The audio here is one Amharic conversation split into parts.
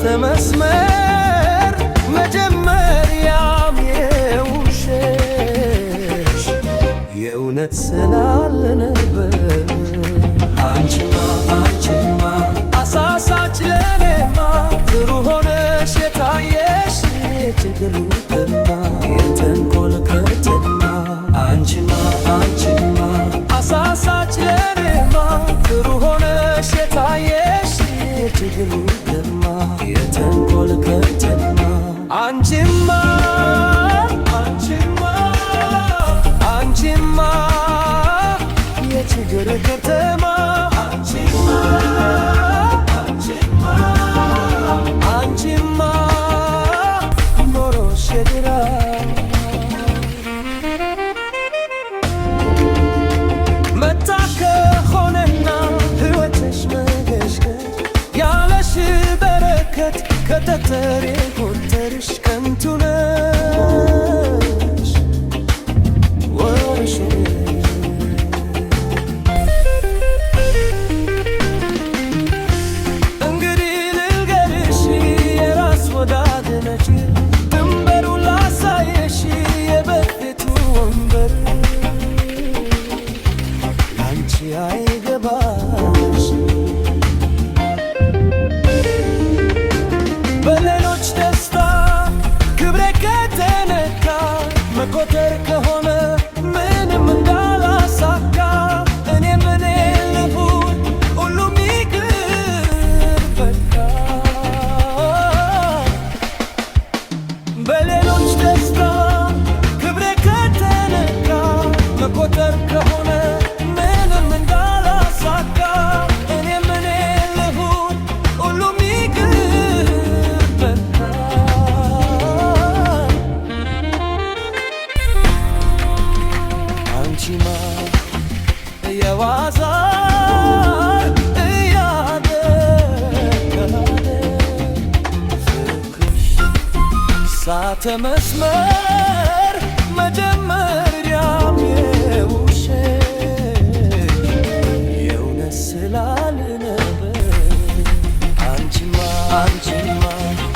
ሳተ መስመር መጀመሪያም የውሸት የእውነት ስላልነበር አንቺማ አሳሳች ለኔማ ጥሩ ሆነሽ የታየሽ የችግሩ ግርማ የተንኮል ከተማ አንቺማ አሳሳች ለኔማ ጥሩ ሆነሽ የታየሽ የችግሩ ግርማ የተንኮል ከተማ አንቺማ የችግር ከተማ አንቺማ ኖሮሽ የድራ መታ ከሆነና ሕይወትሽ መገሽገሽ ያለሽ በረከት ከጠጠር የቆጠርሽ ከንቱ ነሽ ወርሽ አይገባሽ በሌሎች ደስታ ክብሬ ከተነካ መቆጠር ከሆነ ምንም እንዳላሳካ እኔ ምን ልሁን ሁሉም ይቅር በቃ በሌሎች ደስታ ክብሬ ከተነካ መቆጠር ከሆነ የዋዛ እያደረገ ፍቅርሽ ሳተ መስመር መጀመሪያም የውሸት የእውነት ስላልነበር አንቺማ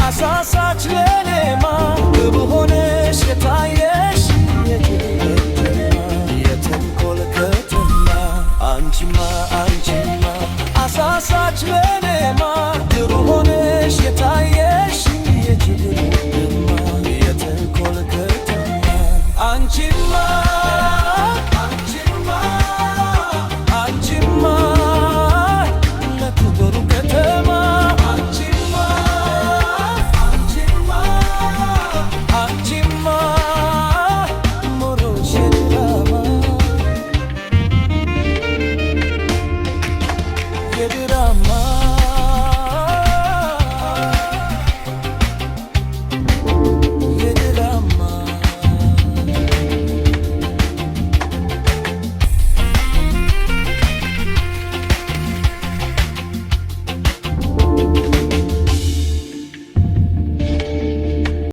አሳሳች ለኔማ ውብ ሆነሽ የታየሽ የተንኮል ከተማ አንቺማ አሳሳች ለኔማ ውብ ሆነሽ የታየሽ የችግር ግርማ የተንኮል ከተማ አንቺማ ለክብሩ ከተማ አንቺማ ሞሮሽ የድራማ